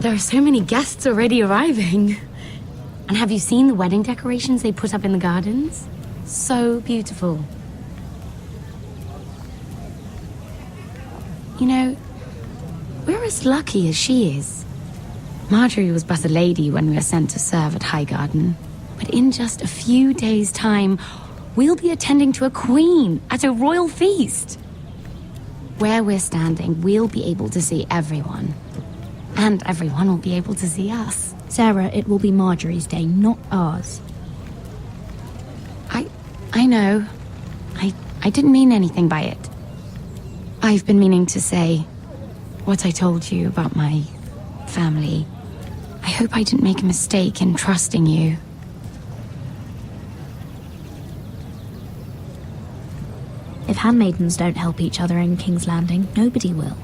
There are so many guests already arriving. And have you seen the wedding decorations they put up in the gardens? So beautiful. You know, we're as lucky as she is. Marjorie was but a lady when we were sent to serve at Highgarden. But in just a few days' time, we'll be attending to a queen at a royal feast. Where we're standing, we'll be able to see everyone. And everyone will be able to see us. Sarah, it will be Marjorie's day, not ours. I know. I didn't mean anything by it. I've been meaning to say what I told you about my family. I hope I didn't make a mistake in trusting you. If handmaidens don't help each other in King's Landing, nobody will.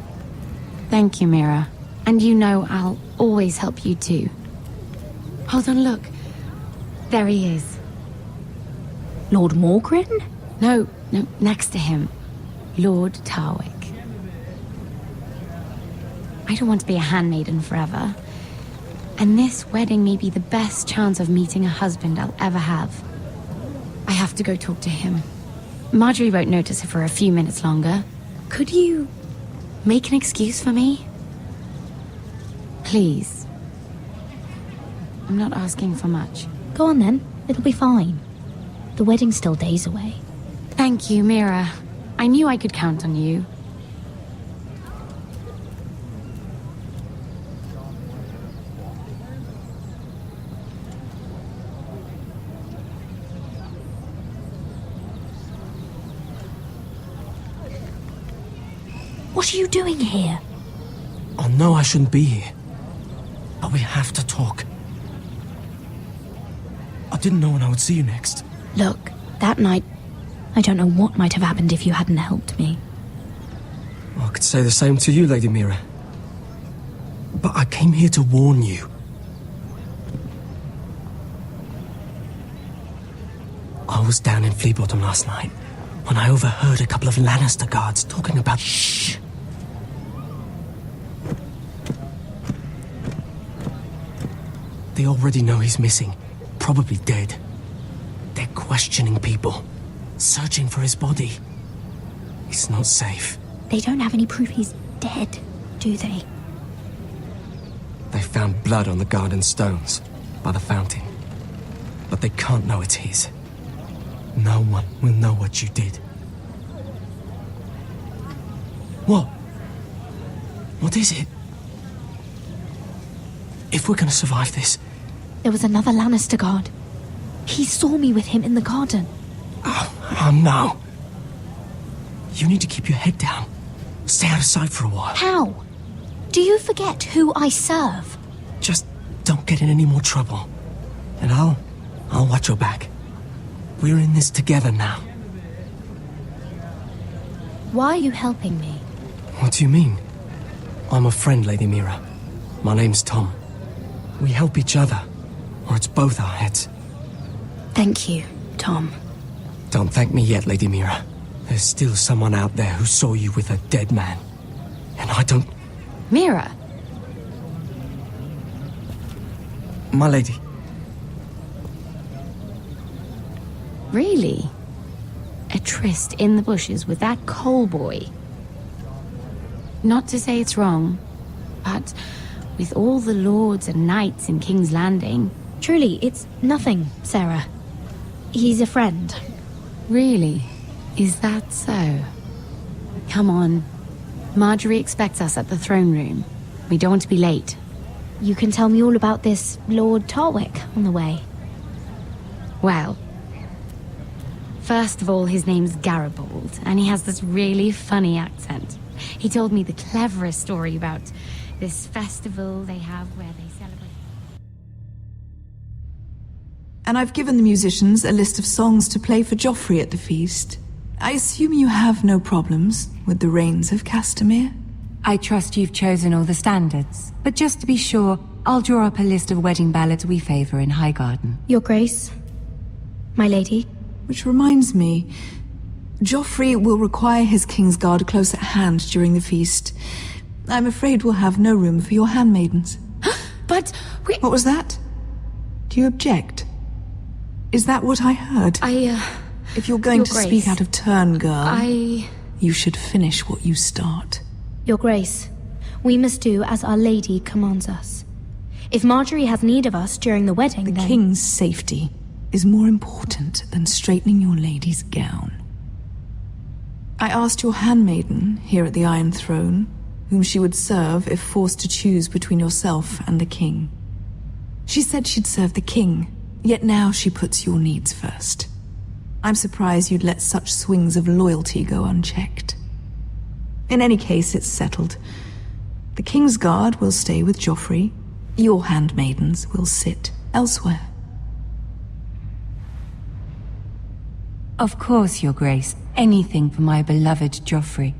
Thank you, Mira. And you know I'll always help you too. Hold on, look. There he is. Lord Morgrin? No, next to him. Lord Tarwick. I don't want to be a handmaiden forever. And this wedding may be the best chance of meeting a husband I'll ever have. I have to go talk to him. Marjorie won't notice it for a few minutes longer. Could you make an excuse for me? Please. I'm not asking for much. Go on then, it'll be fine. The wedding's still days away. Thank you, Mira. I knew I could count on you. What are you doing here? Oh no, I shouldn't be here. But we have to talk. I didn't know when I would see you next. Look, that night, I don't know what might have happened if you hadn't helped me. I could say the same to you, Lady Mira. But I came here to warn you. I was down in Fleabottom last night when I overheard a couple of Lannister guards talking about... Shh! They already know he's missing, probably dead. They're questioning people, searching for his body. He's not safe. They don't have any proof he's dead, do they? They found blood on the garden stones by the fountain. But they can't know it's his. No one will know what you did. What? What is it? If we're gonna survive this... There was another Lannister guard. He saw me with him in the garden. Oh no. You need to keep your head down. Stay out of sight for a while. How? Do you forget who I serve? Just don't get in any more trouble. And I'll watch your back. We're in this together now. Why are you helping me? What do you mean? I'm a friend, Lady Mira. My name's Tom. We help each other, or it's both our heads. Thank you, Tom. Don't thank me yet, Lady Mira. There's still someone out there who saw you with a dead man. And I don't... Mira! My lady. Really? A tryst in the bushes with that coal boy? Not to say it's wrong, but with all the lords and knights in King's Landing... Truly, it's nothing, Sarah. He's a friend. Really? Is that so? Come on. Marjorie expects us at the throne room. We don't want to be late. You can tell me all about this Lord Tarwick on the way. Well... First of all, his name's Garibald, and he has this really funny accent. He told me the cleverest story about this festival they have where they celebrate... And I've given the musicians a list of songs to play for Joffrey at the feast. I assume you have no problems with the Rains of Castamere? I trust you've chosen all the standards, but just to be sure, I'll draw up a list of wedding ballads we favor in Highgarden. Your Grace, my lady. Which reminds me, Joffrey will require his Kingsguard close at hand during the feast. I'm afraid we'll have no room for your handmaidens. But we... What was that? Do you object? Is that what I heard? If you're going Your to Grace, speak out of turn, girl, you should finish what you start. Your Grace, we must do as Our Lady commands us. If Marjorie has need of us during the wedding, The then... king's safety is more important than straightening your lady's gown. I asked your handmaiden here at the Iron Throne whom she would serve if forced to choose between yourself and the king. She said she'd serve the king, yet now she puts your needs first. I'm surprised you'd let such swings of loyalty go unchecked. In any case, it's settled. The King's Guard will stay with Joffrey. Your handmaidens will sit elsewhere. Of course, Your Grace. Anything for my beloved Joffrey.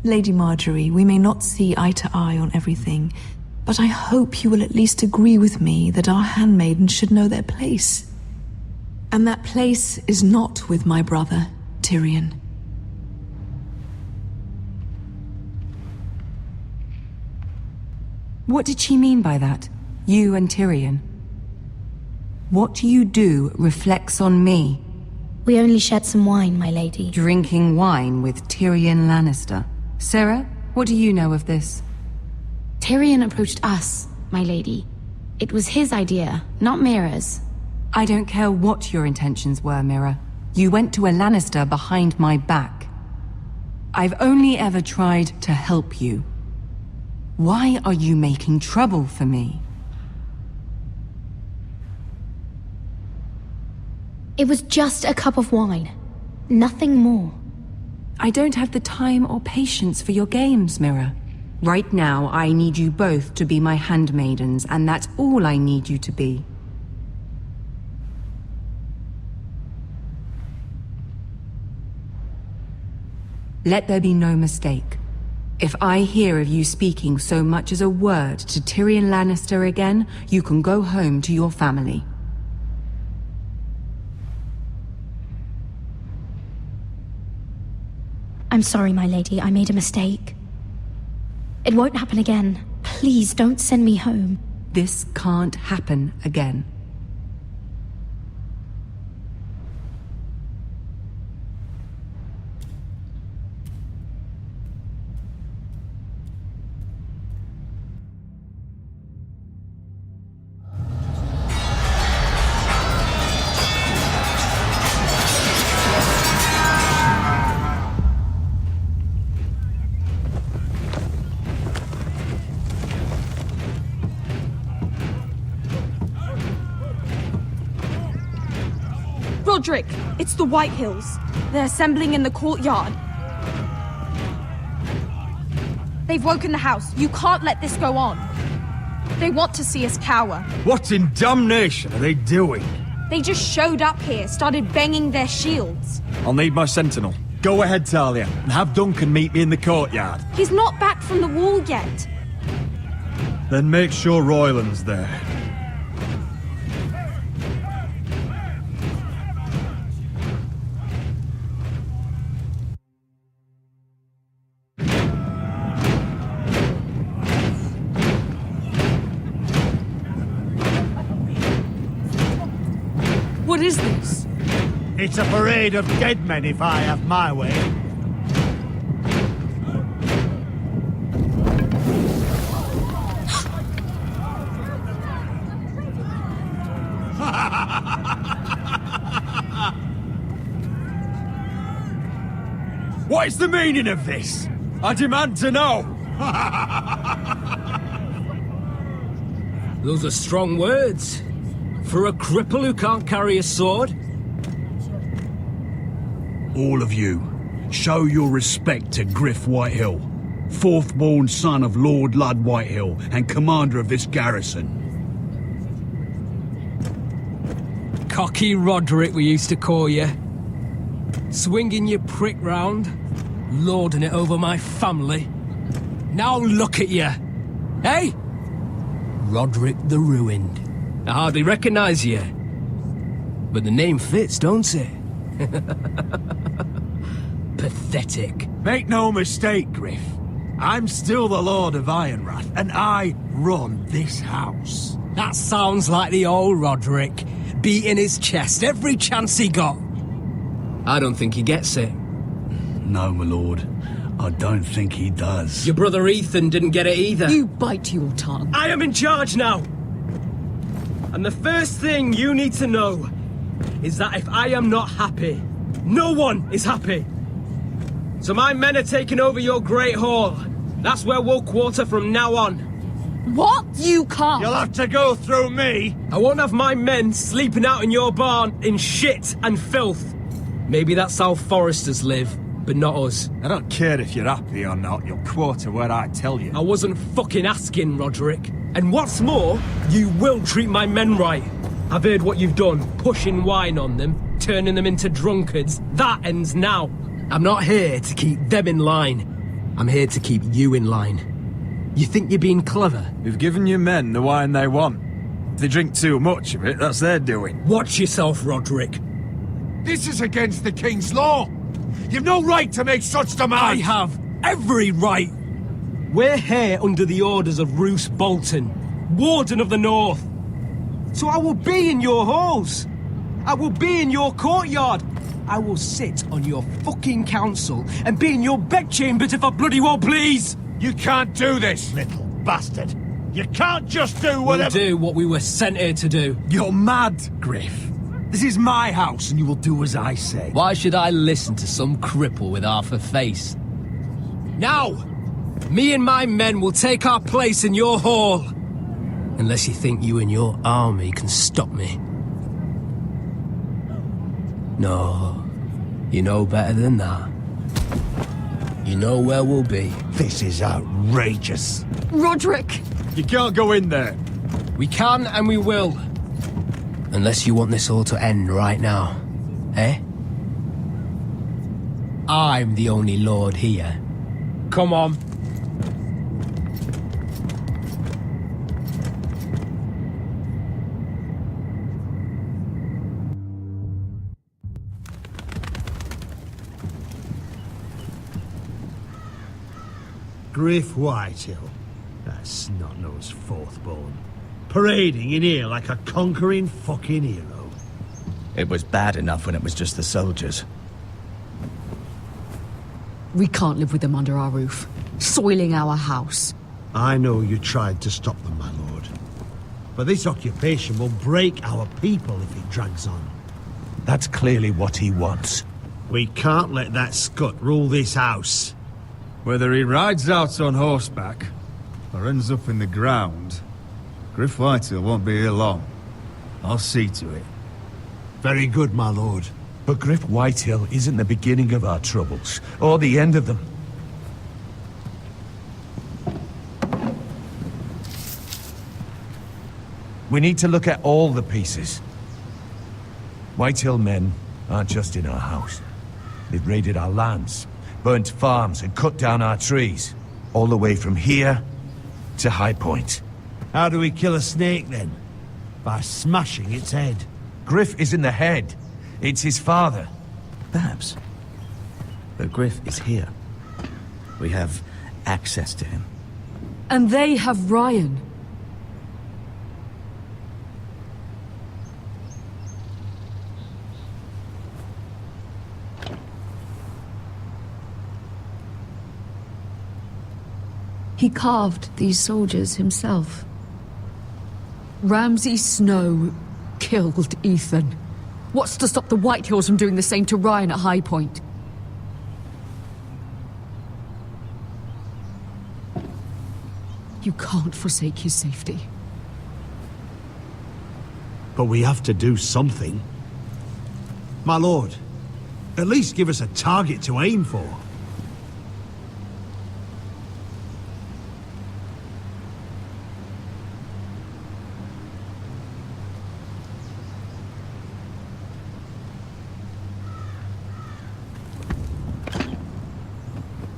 Lady Marjorie, we may not see eye to eye on everything, but I hope you will at least agree with me that our handmaidens should know their place. And that place is not with my brother, Tyrion. What did she mean by that? You and Tyrion? What you do reflects on me. We only shed some wine, my lady. Drinking wine with Tyrion Lannister. Sarah, what do you know of this? Tyrion approached us, my lady. It was his idea, not Mira's. I don't care what your intentions were, Mira. You went to a Lannister behind my back. I've only ever tried to help you. Why are you making trouble for me? It was just a cup of wine. Nothing more. I don't have the time or patience for your games, Mira. Right now, I need you both to be my handmaidens, and that's all I need you to be. Let there be no mistake. If I hear of you speaking so much as a word to Tyrion Lannister again, you can go home to your family. I'm sorry, my lady. I made a mistake. It won't happen again. Please don't send me home. This can't happen again. Roderick, it's the Whitehills. They're assembling in the courtyard. They've woken the house. You can't let this go on. They want to see us cower. What in damnation are they doing? They just showed up here, started banging their shields. I'll need my sentinel. Go ahead, Talia, and have Duncan meet me in the courtyard. He's not back from the wall yet. Then make sure Royland's there. What is this? It's a parade of dead men if I have my way. What is the meaning of this? I demand to know! Those are strong words. For a cripple who can't carry a sword? All of you, show your respect to Gryff Whitehill, fourth-born son of Lord Ludd Whitehill and commander of this garrison. Cocky Roderick, we used to call you. Swinging your prick round, lording it over my family. Now look at you! Hey? Roderick the Ruined. I hardly recognise you. But the name fits, don't it? Pathetic. Make no mistake, Gryff. I'm still the Lord of Ironrath, and I run this house. That sounds like the old Roderick, beating his chest every chance he got. I don't think he gets it. No, my lord. I don't think he does. Your brother Ethan didn't get it either. You bite your tongue. I am in charge now! And the first thing you need to know is that if I am not happy, no one is happy. So my men are taking over your Great Hall. That's where we'll quarter from now on. What? You can't! You'll have to go through me! I won't have my men sleeping out in your barn in shit and filth. Maybe that's how foresters live, but not us. I don't care if you're happy or not, you'll quarter where I tell you. I wasn't fucking asking, Roderick. And what's more, you will treat my men right. I've heard what you've done, pushing wine on them, turning them into drunkards. That ends now. I'm not here to keep them in line. I'm here to keep you in line. You think you're being clever? We've given your men the wine they want. If they drink too much of it, that's their doing. Watch yourself, Roderick. This is against the King's law! You've no right to make such demands! I have every right! We're here under the orders of Roose Bolton, Warden of the North. So I will be in your halls. I will be in your courtyard. I will sit on your fucking council and be in your bedchambers if I bloody well please! You can't do this, little bastard! You can't just do whatever— We'll do what we were sent here to do. You're mad, Gryff. This is my house and you will do as I say. Why should I listen to some cripple with half a face? Now, me and my men will take our place in your hall. Unless you think you and your army can stop me. No, you know better than that. You know where we'll be. This is outrageous. Roderick! You can't go in there. We can and we will. Unless you want this all to end right now. Eh? I'm the only lord here. Come on. Gryff Whitehill. That snot-nosed fourth-born. Parading in here like a conquering fucking hero. It was bad enough when it was just the soldiers. We can't live with them under our roof, soiling our house. I know you tried to stop them, my lord. But this occupation will break our people if it drags on. That's clearly what he wants. We can't let that scut rule this house. Whether he rides out on horseback or ends up in the ground, Gryff Whitehill won't be here long. I'll see to it. Very good, my lord. But Gryff Whitehill isn't the beginning of our troubles, or the end of them. We need to look at all the pieces. Whitehill men aren't just in our house. They've raided our lands, burnt farms and cut down our trees. All the way from here to High Point. How do we kill a snake, then? By smashing its head. Gryff isn't the head. It's his father. Perhaps. But Gryff is here. We have access to him. And they have Ryan. He carved these soldiers himself. Ramsay Snow killed Ethan. What's to stop the Whitehills from doing the same to Ryan at High Point? You can't forsake his safety. But we have to do something. My lord, at least give us a target to aim for.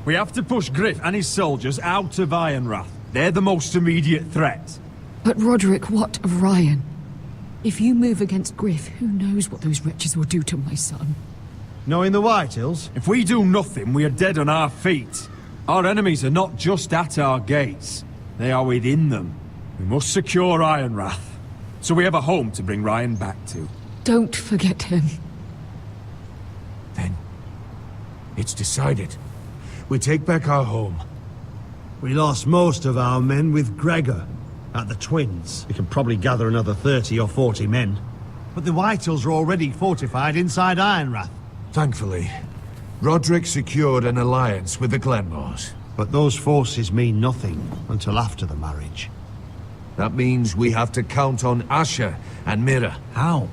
We have to push Gryff and his soldiers out of Ironrath. They're the most immediate threat. But Roderick, what of Ryan? If you move against Gryff, who knows what those wretches will do to my son? Knowing the Whitehills? If we do nothing, we are dead on our feet. Our enemies are not just at our gates. They are within them. We must secure Ironrath, so we have a home to bring Ryan back to. Don't forget him. Then, it's decided. We take back our home. We lost most of our men with Gregor at the Twins. We can probably gather another 30 or 40 men. But the Whitehills are already fortified inside Ironrath. Thankfully, Roderick secured an alliance with the Glenmores. But those forces mean nothing until after the marriage. That means we have to count on Asher and Mira. How?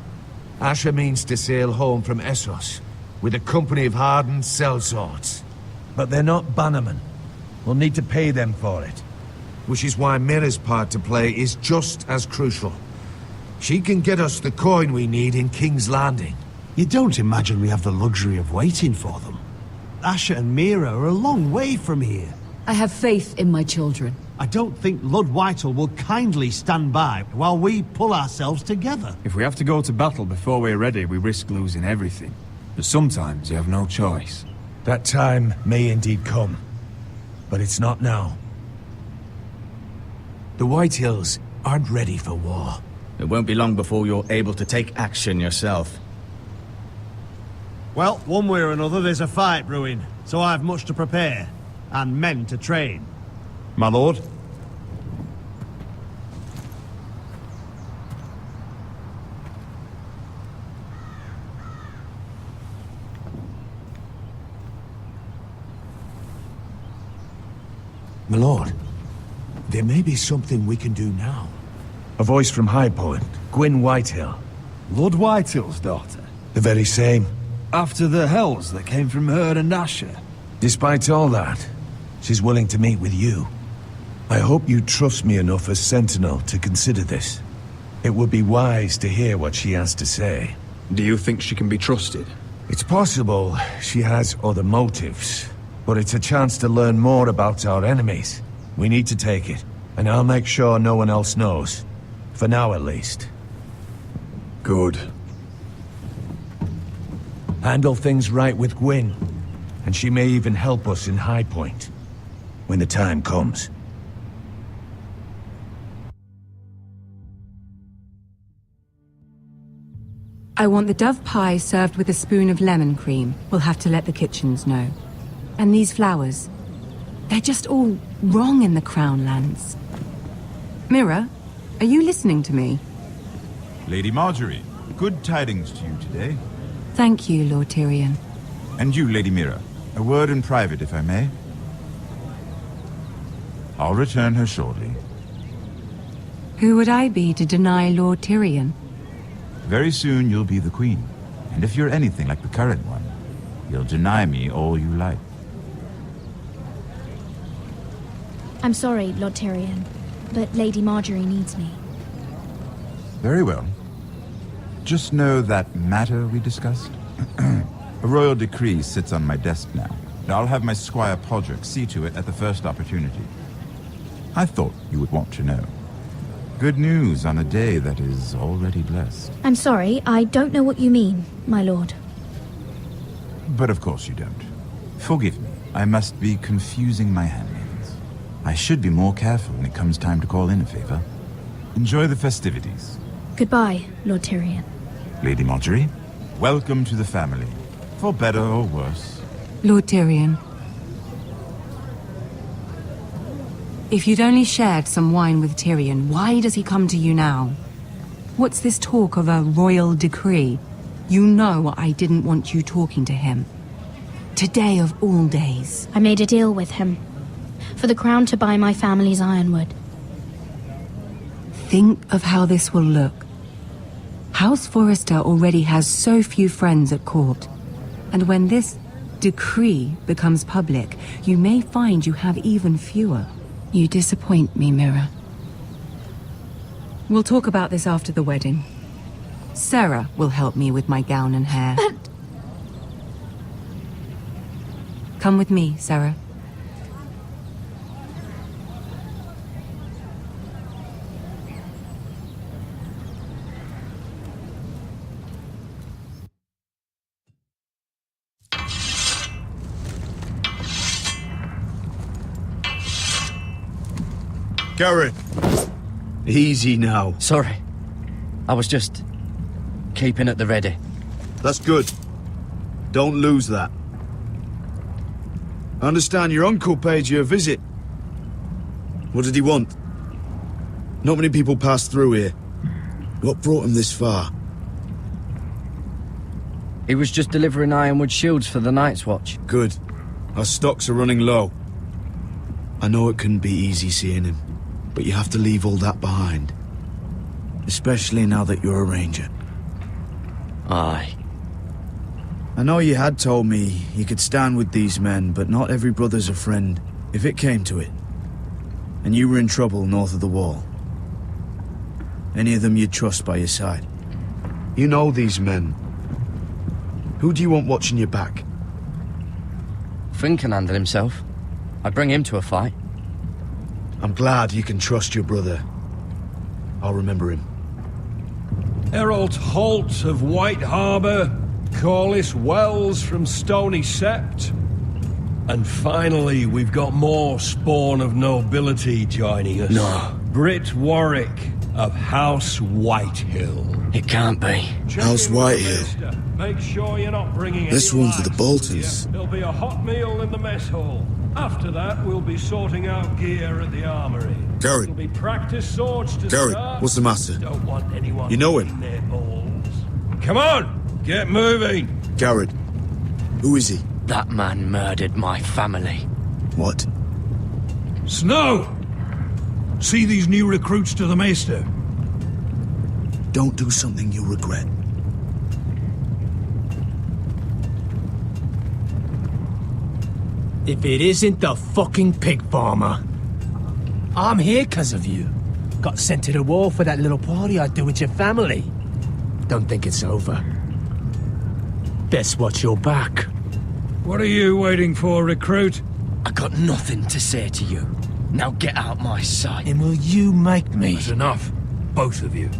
Asher means to sail home from Essos with a company of hardened sellswords. But they're not bannermen. We'll need to pay them for it. Which is why Mira's part to play is just as crucial. She can get us the coin we need in King's Landing. You don't imagine we have the luxury of waiting for them? Asher and Mira are a long way from here. I have faith in my children. I don't think Lord Whitehill will kindly stand by while we pull ourselves together. If we have to go to battle before we're ready, we risk losing everything. But sometimes you have no choice. That time may indeed come. But it's not now. The Whitehills aren't ready for war. It won't be long before you're able to take action yourself. Well, one way or another there's a fight brewing, so I've much to prepare, and men to train. My lord? My lord, there may be something we can do now. A voice from High Point, Gryff Whitehill. Lord Whitehill's daughter? The very same. After the hells that came from her and Asher? Despite all that, she's willing to meet with you. I hope you trust me enough as Sentinel to consider this. It would be wise to hear what she has to say. Do you think she can be trusted? It's possible she has other motives, but it's a chance to learn more about our enemies. We need to take it, and I'll make sure no one else knows. For now, at least. Good. Handle things right with Gwyn, and she may even help us in High Point, when the time comes. I want the dove pie served with a spoon of lemon cream. We'll have to let the kitchens know. And these flowers. They're just all wrong in the Crown lands. Mira, are you listening to me? Lady Marjorie, good tidings to you today. Thank you, Lord Tyrion. And you, Lady Mira. A word in private, if I may. I'll return her shortly. Who would I be to deny Lord Tyrion? Very soon you'll be the queen. And if you're anything like the current one, you'll deny me all you like. I'm sorry, Lord Tyrion, but Lady Marjorie needs me. Very well. Just know that matter we discussed? A royal decree sits on my desk now, and I'll have my Squire Podrick see to it at the first opportunity. I thought you would want to know. Good news on a day that is already blessed. I'm sorry, I don't know what you mean, my lord. But of course you don't. Forgive me, I must be confusing my handmaidens. I should be more careful when it comes time to call in a favor. Enjoy the festivities. Goodbye, Lord Tyrion. Lady Marjorie, welcome to the family. For better or worse. Lord Tyrion. If you'd only shared some wine with Tyrion, why does he come to you now? What's this talk of a royal decree? You know I didn't want you talking to him. Today of all days. I made a deal with him. For the crown to buy my family's ironwood. Think of how this will look. House Forrester already has so few friends at court. And when this decree becomes public, you may find you have even fewer. You disappoint me, Mira. We'll talk about this after the wedding. Sarah will help me with my gown and hair. But... Come with me, Sarah. Gared! Easy now. Sorry. I was just keeping at the ready. That's good. Don't lose that. I understand your uncle paid you a visit. What did he want? Not many people pass through here. What brought him this far? He was just delivering ironwood shields for the Night's Watch. Good. Our stocks are running low. I know it couldn't be easy seeing him, but you have to leave all that behind. Especially now that you're a ranger. Aye. I know you had told me you could stand with these men, but not every brother's a friend, if it came to it. And you were in trouble north of the wall. Any of them you'd trust by your side. You know these men. Who do you want watching your back? Finn can handle himself. I'd bring him to a fight. I'm glad you can trust your brother. I'll remember him. Herald Holt of White Harbour, Corliss Wells from Stony Sept. And finally, we've got more spawn of nobility joining us. No. Britt Warwick of House Whitehill. It can't be. House Whitehill. Make sure you're not bringing This any one's for the lights Boltons. with you. There'll be a hot meal in the mess hall. After that, we'll be sorting out gear at the armory. Gared. It'll be practice swords to Gared, start. what's the matter? Don't want anyone You know him? eating their balls. Come on, get moving. Gared. Who is he? That man murdered my family. What? Snow! See these new recruits to the Maester? Don't do something you'll regret. If it isn't the fucking pig farmer. I'm here because of you. Got sent to the wall for that little party I do with your family. Don't think it's over. Best watch your back. What are you waiting for, recruit? I got nothing to say to you. Now get out my sight. And will you make me? That's enough. Both of you.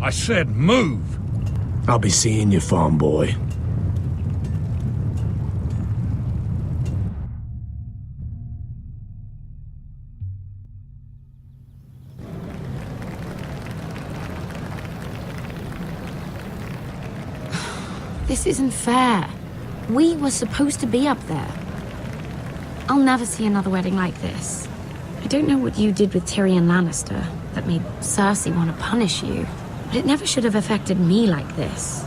I said move! I'll be seeing you, farm boy. This isn't fair. We were supposed to be up there. I'll never see another wedding like this. I don't know what you did with Tyrion Lannister that made Cersei want to punish you, but it never should have affected me like this.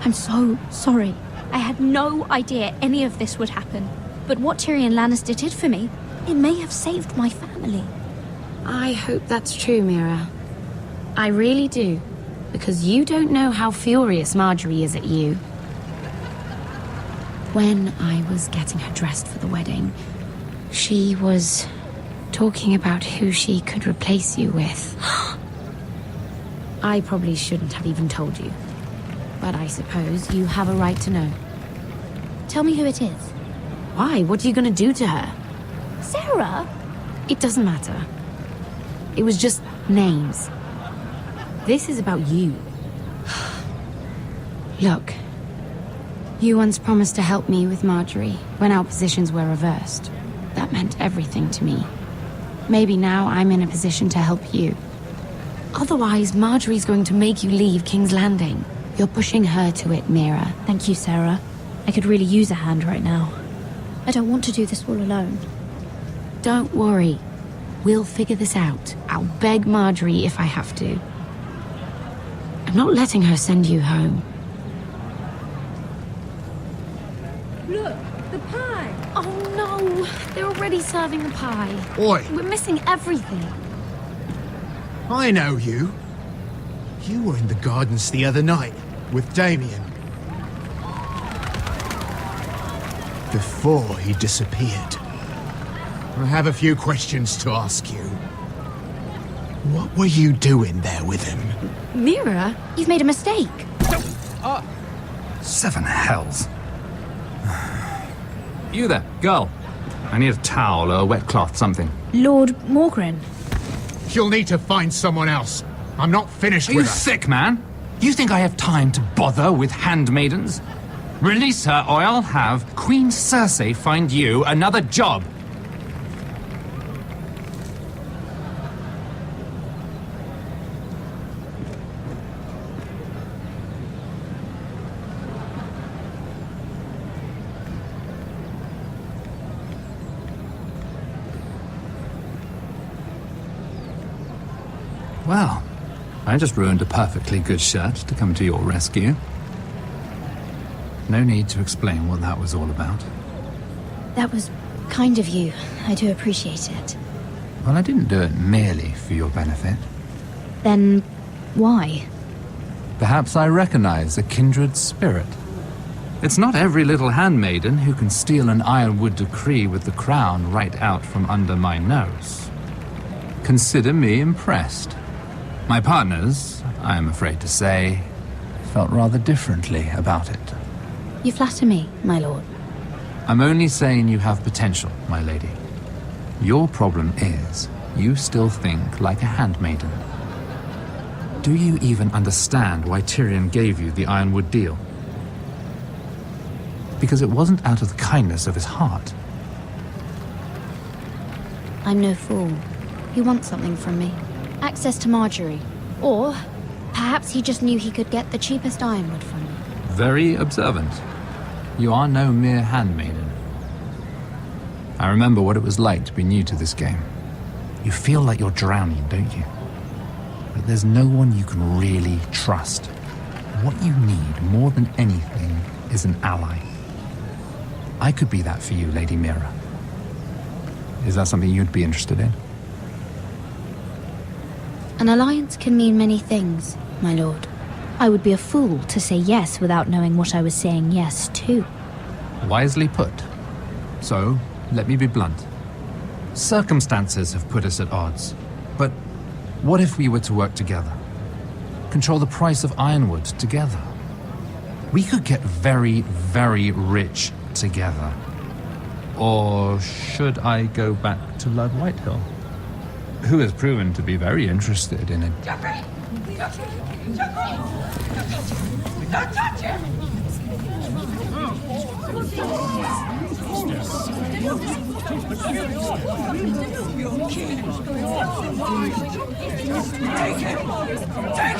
I'm so sorry. I had no idea any of this would happen. But what Tyrion Lannister did for me, it may have saved my family. I hope that's true, Mira. I really do. Because you don't know how furious Marjorie is at you. When I was getting her dressed for the wedding, she was talking about who she could replace you with. I probably shouldn't have even told you. But I suppose you have a right to know. Tell me who it is. Why? What are you gonna do to her? Sarah? It doesn't matter. It was just names. This is about you. Look, you once promised to help me with Marjorie when our positions were reversed. That meant everything to me. Maybe now I'm in a position to help you. Otherwise, Marjorie's going to make you leave King's Landing. You're pushing her to it, Mira. Thank you, Sarah. I could really use a hand right now. I don't want to do this all alone. Don't worry. We'll figure this out. I'll beg Marjorie if I have to. I'm not letting her send you home. Look, the pie! Oh no! They're already serving the pie. Oi! We're missing everything. I know you. You were in the gardens the other night with Damien. Before he disappeared. I have a few questions to ask you. What were you doing there with him? Mira? You've made a mistake. Seven hells. You there, girl. I need a towel or a wet cloth, something. Lord Morgren. You'll need to find someone else. I'm not finished Are with you her. sick, man? You think I have time to bother with handmaidens? Release her or I'll have Queen Cersei find you another job. Well, I just ruined a perfectly good shirt to come to your rescue. No need to explain what that was all about. That was kind of you. I do appreciate it. Well, I didn't do it merely for your benefit. Then why? Perhaps I recognize a kindred spirit. It's not every little handmaiden who can steal an ironwood decree with the crown right out from under my nose. Consider me impressed. My partners, I am afraid to say, felt rather differently about it. You flatter me, my lord. I'm only saying you have potential, my lady. Your problem is, you still think like a handmaiden. Do you even understand why Tyrion gave you the Ironwood deal? Because it wasn't out of the kindness of his heart. I'm no fool. He wants something from me. Access to Marjorie. Or perhaps he just knew he could get the cheapest ironwood from me. Very observant. You are no mere handmaiden. I remember what it was like to be new to this game. You feel like you're drowning, don't you? But there's no one you can really trust. What you need more than anything is an ally. I could be that for you, Lady Mira. Is that something you'd be interested in? An alliance can mean many things, my lord. I would be a fool to say yes without knowing what I was saying yes to. Wisely put. So, let me be blunt. Circumstances have put us at odds. But what if we were to work together? Control the price of ironwood together? We could get very, very rich together. Or should I go back to Lord Whitehill, who has proven to be very interested in it? Don't touch him! Take him! Take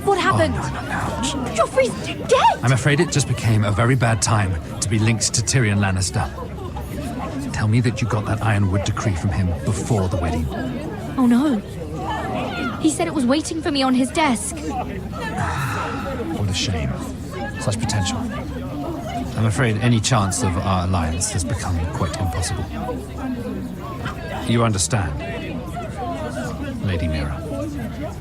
What happened? Joffrey's dead! I'm afraid it just became a very bad time to be linked to Tyrion Lannister. Tell me that you got that Ironwood decree from him before the wedding. Oh no. He said it was waiting for me on his desk. What a shame. Such potential. I'm afraid any chance of our alliance has become quite impossible. You understand, Lady Mira?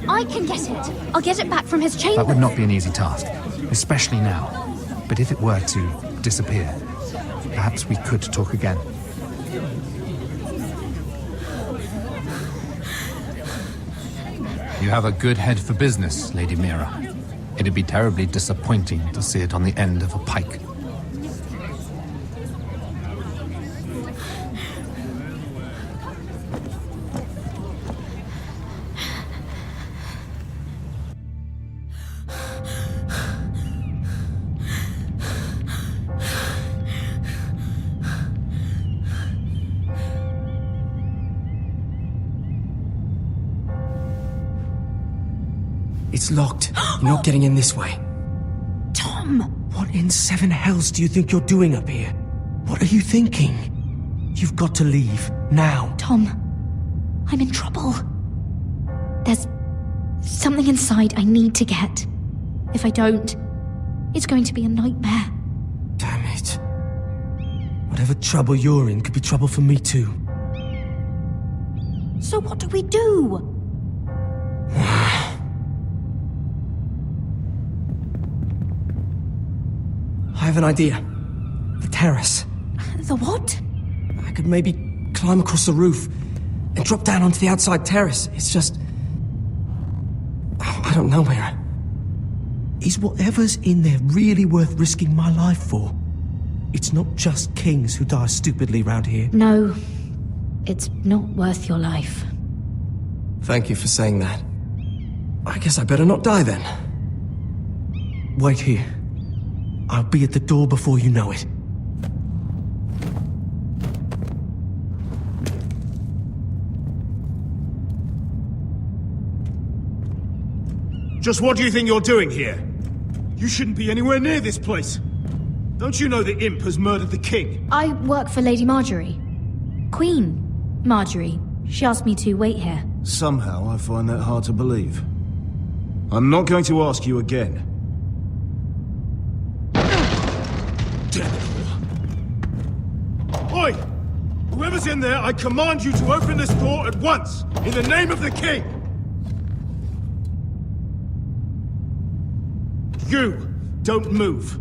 I can get it. I'll get it back from his chamber. That would not be an easy task, especially now. But if it were to disappear, perhaps we could talk again. You have a good head for business, Lady Mira. It'd be terribly disappointing to see it on the end of a pike. It's locked. You're not getting in this way. Tom! What in seven hells do you think you're doing up here? What are you thinking? You've got to leave. Now. Tom, I'm in trouble. There's something inside I need to get. If I don't, it's going to be a nightmare. Damn it. Whatever trouble you're in could be trouble for me too. So what do we do? I have an idea. The terrace. The what? I could maybe climb across the roof and drop down onto the outside terrace. It's just... I don't know, Mira. Is whatever's in there really worth risking my life for? It's not just kings who die stupidly round here. No, it's not worth your life. Thank you for saying that. I guess I better not die then. Wait here. I'll be at the door before you know it. Just what do you think you're doing here? You shouldn't be anywhere near this place. Don't you know the imp has murdered the king? I work for Lady Marjorie. Queen Marjorie. She asked me to wait here. Somehow I find that hard to believe. I'm not going to ask you again. Damn it all. Oi! Whoever's in there, I command you to open this door at once, in the name of the king! You, don't move.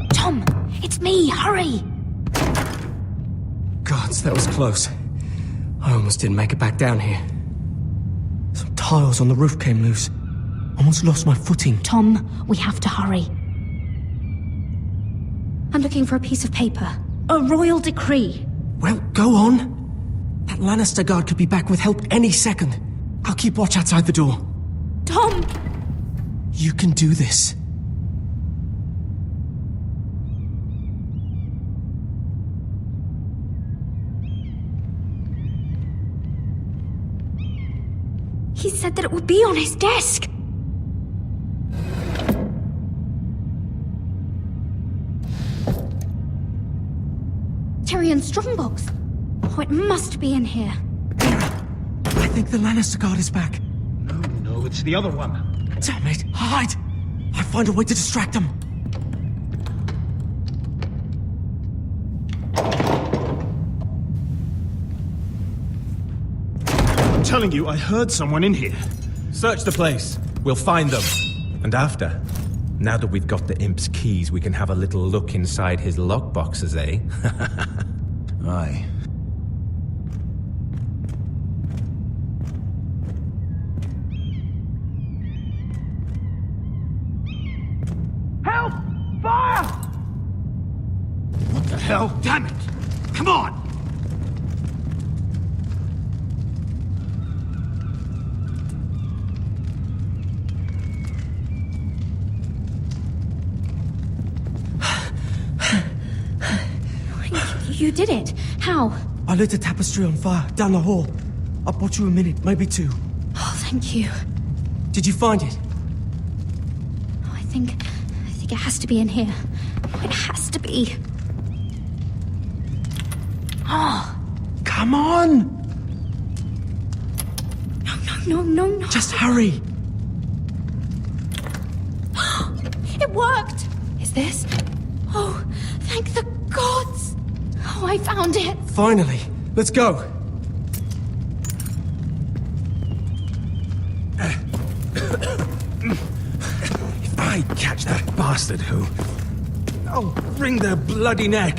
Tom, it's me, hurry! Gods, that was close. I almost didn't make it back down here. Some tiles on the roof came loose. Almost lost my footing. Tom, we have to hurry. I'm looking for a piece of paper. A royal decree. Well, go on. That Lannister guard could be back with help any second. I'll keep watch outside the door. Tom! You can do this. He said that it would be on his desk. Tyrion's strongbox. Oh, it must be in here. I think the Lannister guard is back. No, it's the other one. Damn it! Hide! I'll find a way to distract them. I'm telling you, I heard someone in here. Search the place. We'll find them. And after, now that we've got the imp's keys, we can have a little look inside his lockboxes, eh? Aye. Help! Fire! What the hell? Damn it! Come on! You did it. How? I lit a tapestry on fire down the hall. I bought you a minute, maybe two. Oh, thank you. Did you find it? Oh, I think it has to be in here. Oh, it has to be. Oh. Come on! No. Just hurry. It worked! Is this? Oh, thank the gods! Oh, I found it! Finally. Let's go. If I catch that bastard who... I'll wring their bloody neck.